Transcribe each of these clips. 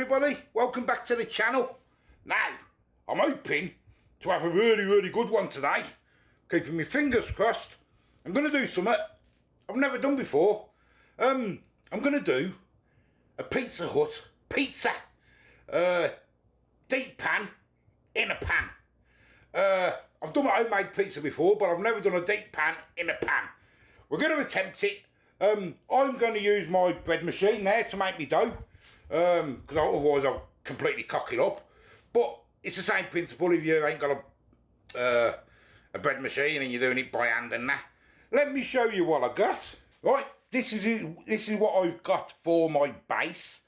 everybody, welcome back to the channel. Now, I'm hoping to have a really good one today. Keeping my fingers crossed. I'm going to do something I've never done before. I'm going to do a Pizza Hut pizza. Deep pan in a pan. I've done my homemade pizza before, but I've never done a deep pan in a pan. We're going to attempt it. I'm going to use my bread machine there to make me dough, because otherwise I'll completely cock it up. But it's the same principle if you ain't got a bread machine and you're doing it by hand and that. Let me show you what I got. Right, this is what I've got for my base.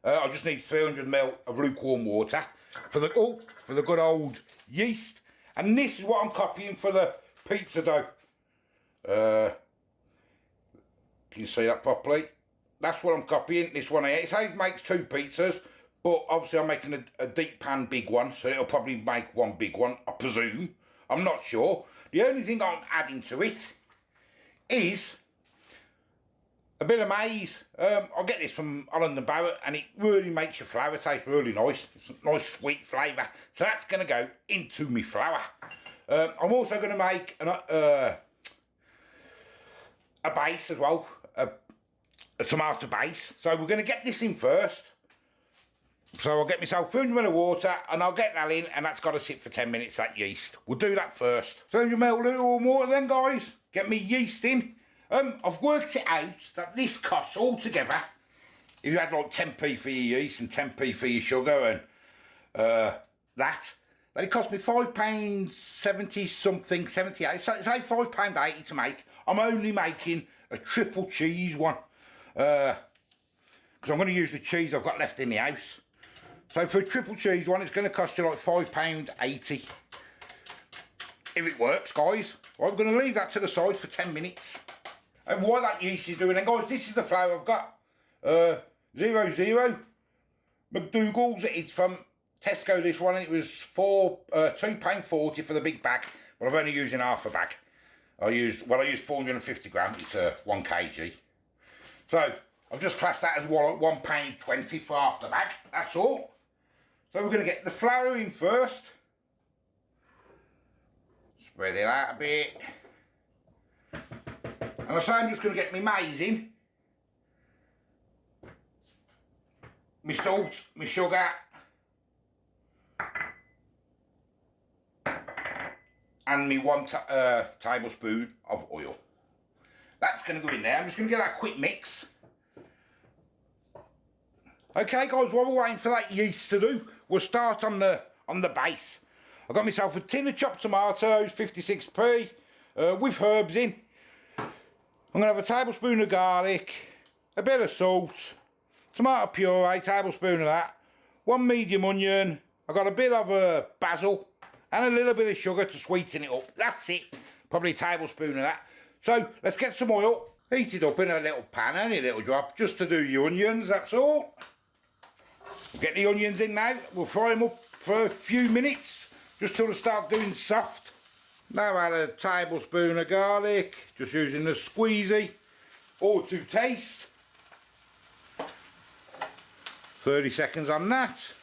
I just need 300 ml of lukewarm water for the good old yeast, and this is what I'm copying for the pizza dough. Can you see that properly? That's what I'm copying, this one here. It says it makes 2 pizzas, but obviously I'm making a deep pan big one, so it'll probably make one big one, I presume. I'm not sure. The only thing I'm adding to it is a bit of maize. I get this from Holland & Barrett, and it really makes your flour taste really nice. It's a nice sweet flavour. So that's going to go into my flour. I'm also going to make a base as well, a tomato base. So we're going to get this in first. So I'll get myself 300 ml of water and I'll get that in, and that's got to sit for 10 minutes, that yeast. We'll do that first. 300 ml lukewarm water then, guys. Get me yeast in. I've worked it out that this costs altogether, if you had like 10p for your yeast and 10p for your sugar and that it cost me £5.70 something, 78, so say £5.80 to make. I'm only making a triple cheese one, because I'm going to use the cheese I've got left in the house. So for a triple cheese one, it's going to cost you like £5.80. If it works, guys. Right, I'm going to leave that to the side for 10 minutes. And while that yeast is doing it, guys, this is the flour I've got. 00 McDougall's. It's from Tesco, this one. It was £2.40 for the big bag, but I'm only using half a bag. I used 450 grams. It's 1 kg. So I've just classed that as £1.20 for half the bag. That's all. So we're going to get the flour in first. Spread it out a bit. And I say I'm just going to get my maize in. My salt, my sugar. And me 1 tablespoon of oil. That's going to go in there. I'm just going to get that quick mix. Okay, guys, while we're waiting for that yeast to do, we'll start on the base. I've got myself a tin of chopped tomatoes, 56p, with herbs in. I'm going to have a tablespoon of garlic, a bit of salt, tomato puree, tablespoon of that, 1 medium onion. I've got a bit of basil and a little bit of sugar to sweeten it up. That's it, probably a tablespoon of that. So let's get some oil, heat it up in a little pan, only a little drop, just to do your onions, that's all. Get the onions in now, we'll fry them up for a few minutes, just till they start doing soft. Now add a tablespoon of garlic, just using the squeezy, or to taste. 30 seconds on that.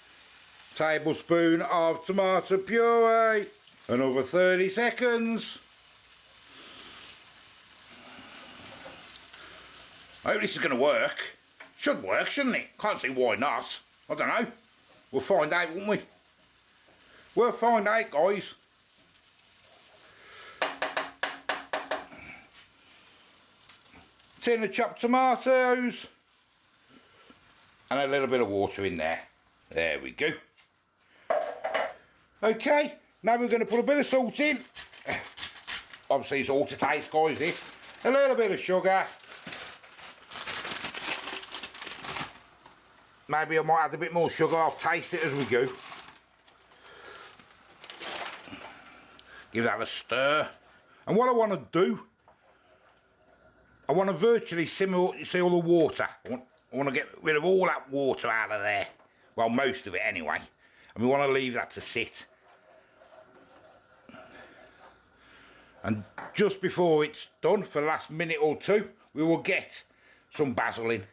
Tablespoon of tomato puree, another 30 seconds. I hope this is going to work. Should work, shouldn't it? Can't see why not. I don't know. We'll find out, won't we? We'll find out, guys. Tin of chopped tomatoes. And a little bit of water in there. There we go. Okay, now we're going to put a bit of salt in. Obviously it's all to taste, guys, this. A little bit of sugar. Maybe I might add a bit more sugar, I'll taste it as we go. Give that a stir. And what I want to do, I want to virtually simmer, see all the water. I want to get rid of all that water out of there. Well, most of it anyway. And we want to leave that to sit. And just before it's done, for the last minute or two, we will get some basil in.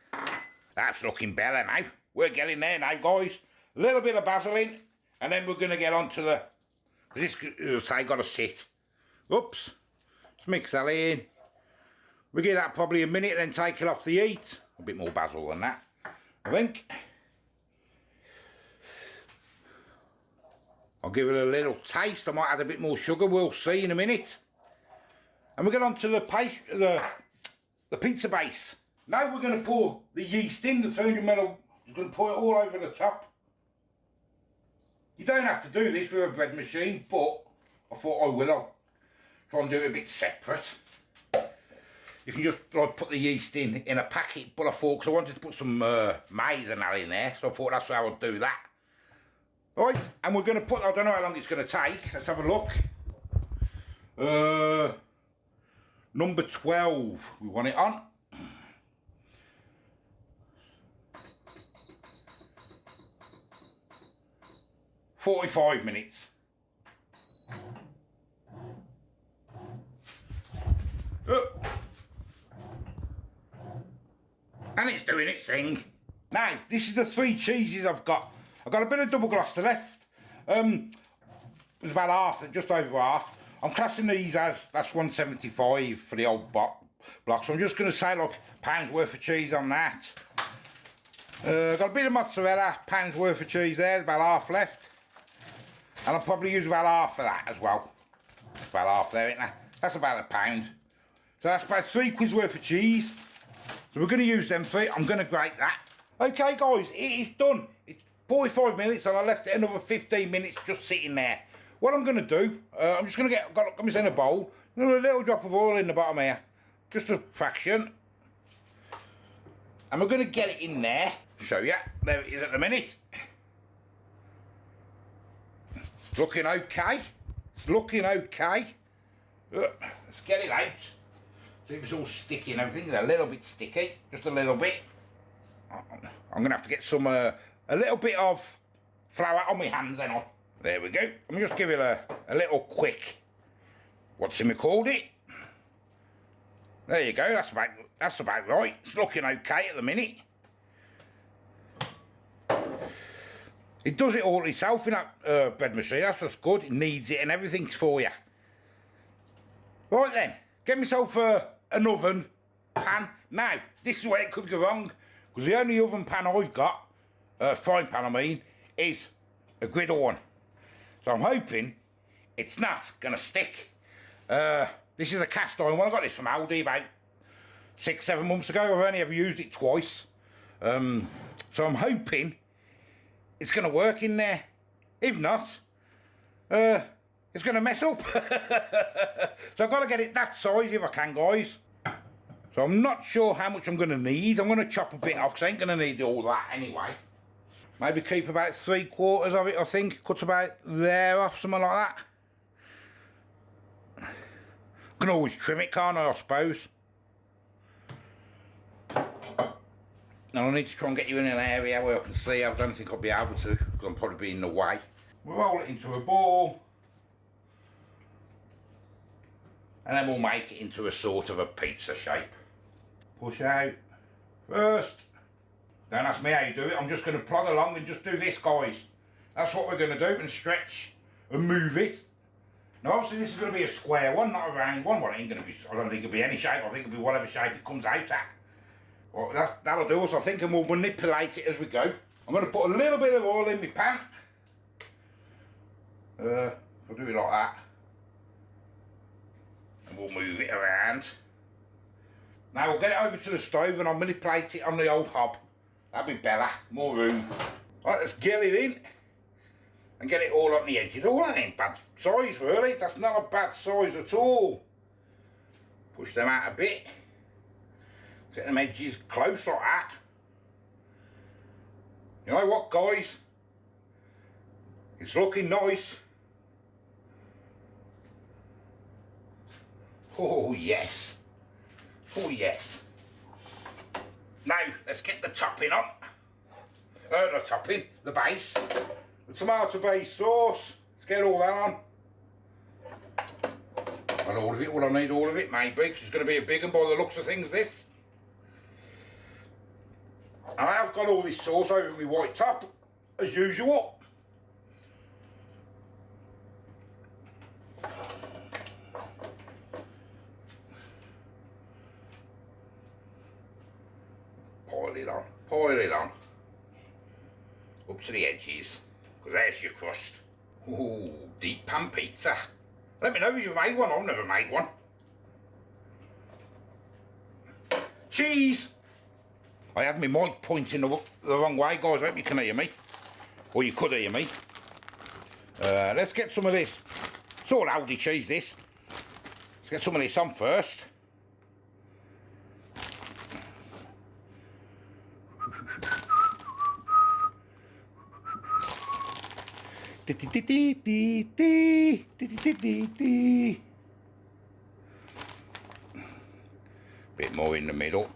That's looking better now. we're getting there now, guys. A little bit of basil in, and then we're going to get on to the... This, say, got to sit. Oops. Let's mix that in. We give that probably a minute, then take it off the heat. A bit more basil than that, I think. I'll give it a little taste. I might add a bit more sugar. We'll see in a minute. And we get on to the paste, the pizza base. Now we're going to pour the yeast in, the 300 ml. We're going to pour it all over the top. You don't have to do this with a bread machine, but I thought I will. I'll try and do it a bit separate. You can just like put the yeast in a packet, but I thought, because I wanted to put some maize and that in there, so I thought that's how I'd do that. Right, and we're going to put, I don't know how long it's going to take, let's have a look. Number 12, we want it on. "45 minutes. And it's doing its thing. Now, this is the 3 cheeses I've got. I've got a bit of double Gloucester left. It's about half, just over half. I'm classing these as, that's 175 for the old block. So I'm just going to say, look, £1 worth of cheese on that. Got a bit of mozzarella, £1 worth of cheese there, about half left. And I'll probably use about half of that as well. About half there, isn't there? That's about £1. So that's about 3 quids worth of cheese. So we're going to use them 3. I'm going to grate that. Okay, guys, it is done. It's 45 minutes and I left it another 15 minutes just sitting there. What I'm going to do, I'm just going to got this in a bowl. A little drop of oil in the bottom here. Just a fraction. And we're going to get it in there. Show you. There it is at the minute. Looking okay. It's looking okay. Let's get it out. See if it's all sticky and everything. It's a little bit sticky. Just a little bit. I'm going to have to get some, a little bit of flour on my hands then on. There we go. I'm just giving a little quick, what's it called it? There you go, that's about right. It's looking okay at the minute. It does it all itself in that bread machine, that's just good. It needs it and everything's for you. Right then, get myself an oven pan. Now, this is where it could go wrong, because the only oven pan I've got, frying pan I mean, is a griddle. So I'm hoping it's not going to stick. This is a cast iron one. I got this from Aldi about 6-7 months ago. I've only ever used it twice. So I'm hoping it's going to work in there. If not, it's going to mess up. So I've got to get it that size if I can, guys. So I'm not sure how much I'm going to need. I'm going to chop a bit off because I ain't going to need all that anyway. Maybe keep about 3/4 of it, I think. Cut about there off, something like that. I can always trim it, can't I suppose? Now I need to try and get you in an area where I can see. I don't think I'll be able to, because I'm probably in the way. We'll roll it into a ball. And then we'll make it into a sort of a pizza shape. Push out first. Don't ask me how you do it, I'm just going to plod along and just do this, guys. That's what we're going to do, and stretch and move it. Now obviously this is going to be a square one, not a round one. Well, it ain't going to be, I don't think it'll be any shape, I think it'll be whatever shape it comes out at. Well, that'll do us, I think, and we'll manipulate it as we go. I'm going to put a little bit of oil in my pan. I'll do it like that. And we'll move it around. Now we'll get it over to the stove and I'll manipulate it on the old hob. That'd be better, more room. Right, let's get it in and get it all on the edges. Oh, that ain't bad size really, that's not a bad size at all. Push them out a bit. Set them edges close like that. You know what, guys? It's looking nice. Oh yes. Oh yes. Now, let's get the topping on. Not topping, the base. The tomato base sauce. Let's get all that on. Not all of it, will I need all of it? Maybe, because it's going to be a big one by the looks of things, this. And I have got all this sauce over my white top, as usual. Pile it on, pile it on. Up to the edges, because there's your crust. Ooh, deep pan pizza. Let me know if you've made one. I've never made one. Cheese! I had my mic pointing the wrong way, guys. I hope you can hear me. Or you could hear me. Let's get some of this. It's all Aldi cheese, this. Let's get some of this on first. Bit more in the middle.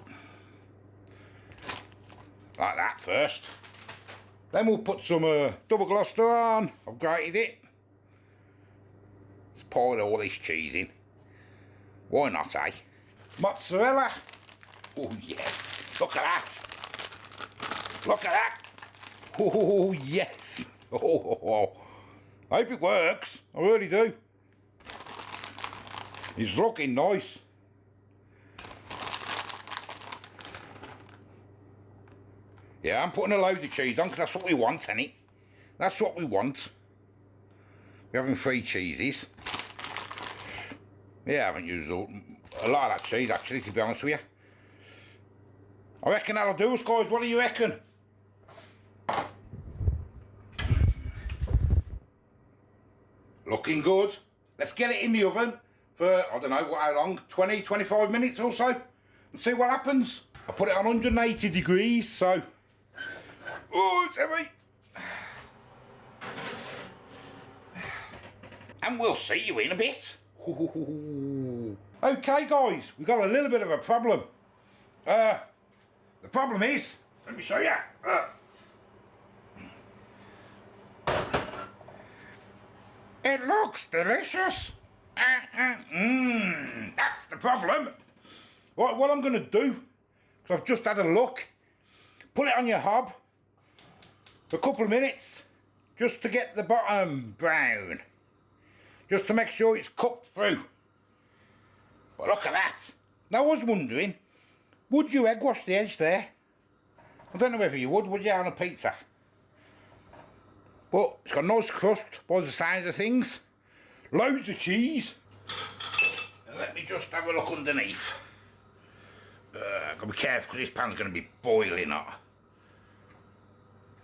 Like that first. Then we'll put some double Gloucester on. I've grated it. Let's pile all this cheese in. Why not, eh? Mozzarella. Oh, yes. Look at that. Look at that. Oh, yes. Oh. I hope it works. I really do. It's looking nice. Yeah, I'm putting a load of cheese on because that's what we want, innit? That's what we want. We're having 3 cheeses. Yeah, I haven't used a lot of that cheese, actually, to be honest with you. I reckon that'll do us, guys. What do you reckon? Looking good. Let's get it in the oven for, I don't know, how long, 20, 25 minutes or so, and see what happens. I put it on 180 degrees, so... Oh, it's heavy. And we'll see you in a bit. Okay, guys, we've got a little bit of a problem. The problem is, let me show you. It looks delicious. That's the problem. What I'm going to do, because I've just had a look, put it on your hob for a couple of minutes, just to get the bottom brown. Just to make sure it's cooked through. But look at that. Now I was wondering, would you egg wash the edge there? I don't know whether you would you, on a pizza? But it's got a nice crust by the sound of things. Loads of cheese. And let me just have a look underneath. Gotta be careful because this pan's going to be boiling hot.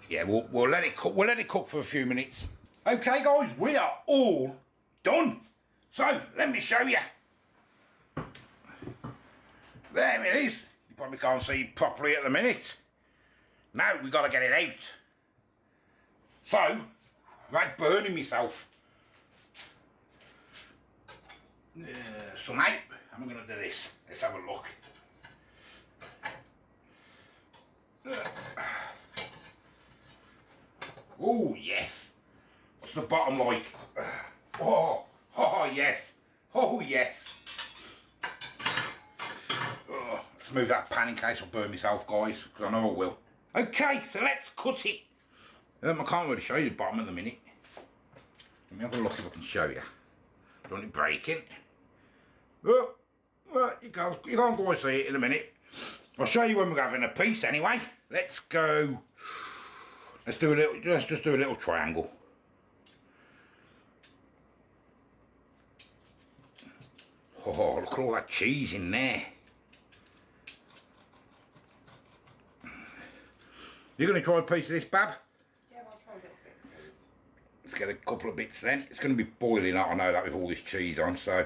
Yeah, we'll let it cook. We'll let it cook for a few minutes. Okay, guys, we are all done. So let me show you. There it is. You probably can't see properly at the minute. Now we've got to get it out. So, I'm burning myself. So now, I'm going to do this. Let's have a look. Oh, yes. What's the bottom like? Oh, yes. Oh, yes. Let's move that pan in case I burn myself, guys, because I know I will. Okay, so let's cut it. I can't really show you the bottom at the minute. Let me have a look if I can show you. Don't want it breaking. Oh, well, you can't go and see it in a minute. I'll show you when we're having a piece anyway. Let's go. Let's just do a little triangle. Oh, look at all that cheese in there. You're going to try a piece of this, Bab? Yeah, I'll try a little bit, please. Let's get a couple of bits then. It's going to be boiling hot, I know that, with all this cheese on, so...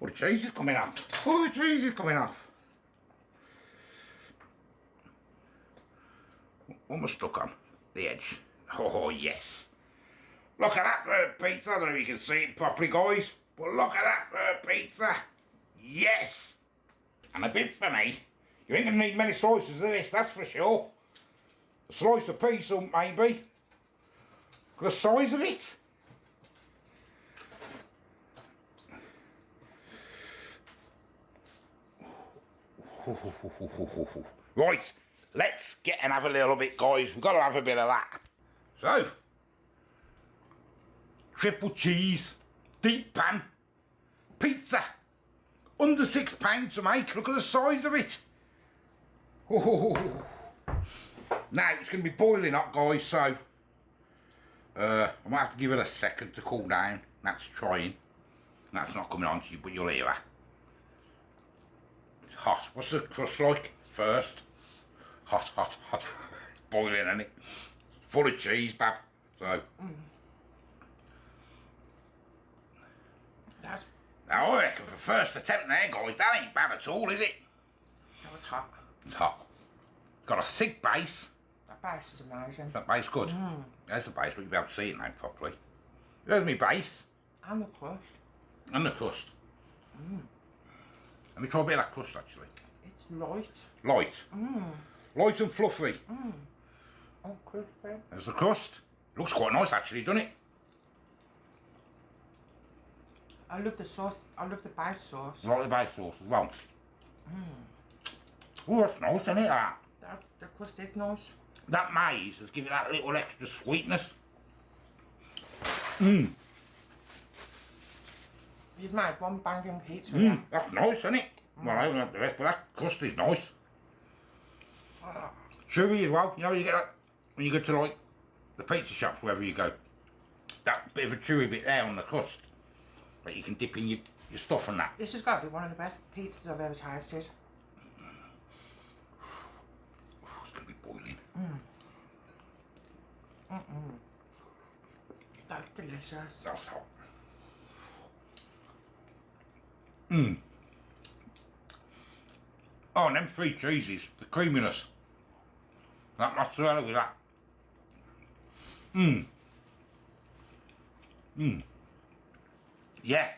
Oh, the cheese is coming off. Oh, the cheese is coming off. What am I stuck on? The edge. Oh, yes. Look at that for a pizza. I don't know if you can see it properly, guys, but look at that for a pizza. Yes. And a bit for me. You ain't going to need many slices of this, that's for sure. A slice of pizza, maybe. Got the size of it. Right, let's get and have a little bit, guys. We've got to have a bit of that. So, triple cheese, deep pan, pizza, under £6 to make. Look at the size of it. Now, it's going to be boiling hot, guys, so I might have to give it a second to cool down. That's trying. That's not coming on to you, but you'll hear that. It's hot. What's the crust like first? Hot, hot, hot. It's boiling, isn't it? Full of cheese, Bab. So. That's, Now, I reckon for first attempt there, guys, that ain't bad at all, is it? that was hot. It's hot. It's got a thick base. That base is amazing. Is that base good? There's the base, but you'll be able to see it now properly. There's my base. And the crust. And the crust. Let me try a bit of that crust, actually. It's light. Light. Light and fluffy. Oh, crispy. There's the crust. Looks quite nice, actually, doesn't it? I love the sauce. I love the base sauce. I like the base sauce as well. Oh, that's nice, isn't it, that? The crust is nice. That maize has given it that little extra sweetness. You've made one banging pizza. Yeah. That's nice, isn't it? Well, I don't have the rest, but that crust is nice. Chewy as well. You know, you get that when you go to, like, the pizza shops, wherever you go. That bit of a chewy bit there on the crust. That you can dip in your stuff and that. This has got to be one of the best pizzas I've ever tasted. It's going to be boiling. That's delicious. That's hot. Oh, and them 3 cheeses, the creaminess. That mozzarella with that. Yeah,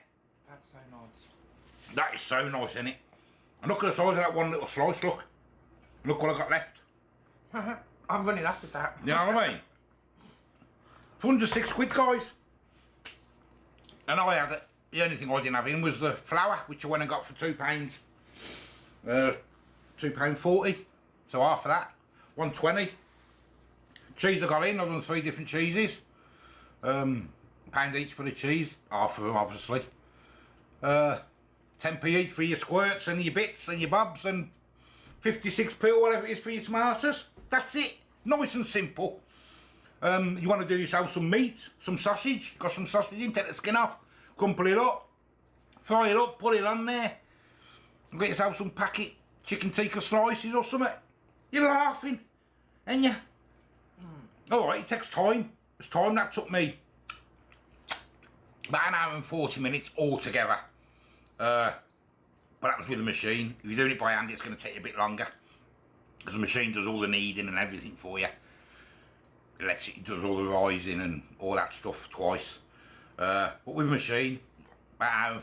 That's so nice. that is so nice, isn't it? And look at the size of that one little slice, look. Look what I got left. I'm running off with that. You know what I mean? It's under £6, guys. And I had it. The only thing I didn't have in was the flour, which I went and got for £2. £2.40. So half of that. £1.20. Cheese I got in, I've done 3 different cheeses. £1 each for the cheese. Half of them, obviously. 10p each for your squirts and your bits and your bobs, and 56p or whatever it is for your tomatoes. That's it. Nice and simple. You want to do yourself some meat, some sausage. Got some sausage in, take the skin off, crumple it up, fry it up, put it on there. Get yourself some packet chicken tikka slices or something. You're laughing, ain't you? Alright, it takes time. It's time that took me about 1 hour and 40 minutes altogether. But that was with the machine. If you're doing it by hand, it's going to take you a bit longer. Because the machine does all the kneading and everything for you. It does all the rising and all that stuff twice. But with a machine, about 1 hour and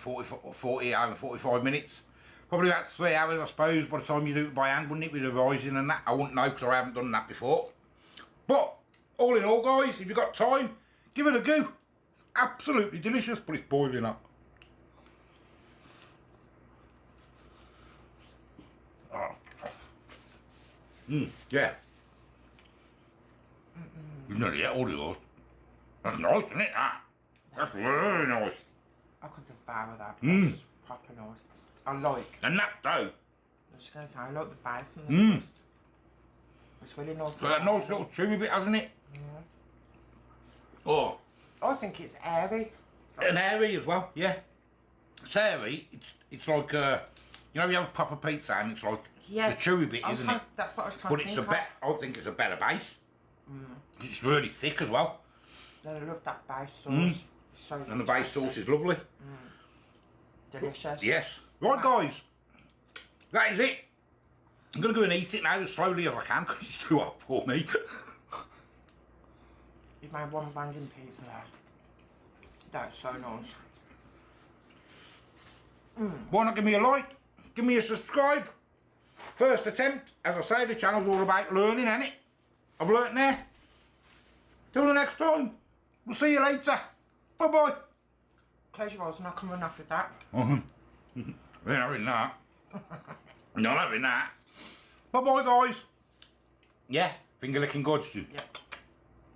40 hour and 45 minutes. Probably about 3 hours, I suppose, by the time you do it by hand, wouldn't it, with the rising and that? I wouldn't know, because I haven't done that before. But, all in all, guys, if you've got time, give it a go. It's absolutely delicious, but it's boiling up. Oh. Yeah. You've nearly ate all yours. That's nice, isn't it, that? That's really nice. I could devour that. That's just proper nice. I like. And that dough. I was just going to say, I like the base and the crust. It's really nice. Got that nice little chewy bit, hasn't it? Yeah. Oh. I think it's airy. And airy as well, yeah. It's airy. It's like, you know, you have a proper pizza and it's like the chewy bit, isn't it? That's what I was trying to think of. I think it's a better base. It's really thick as well. I love that base sauce. So And the base sauce is lovely. delicious. Yes. Right, guys. That is it. I'm going to go and eat it now as slowly as I can, because it's too hot for me. You've made one banging pizza there. That's so nice. Why not give me a like? Give me a subscribe. First attempt. As I say, the channel's all about learning, ain't it? I've learnt there. Till the next time. We'll see you later. Bye-bye. Close your eyes and I'll come run off with that. We're not in that. Not having that. Bye-bye, guys. Yeah. Finger licking good. Yeah.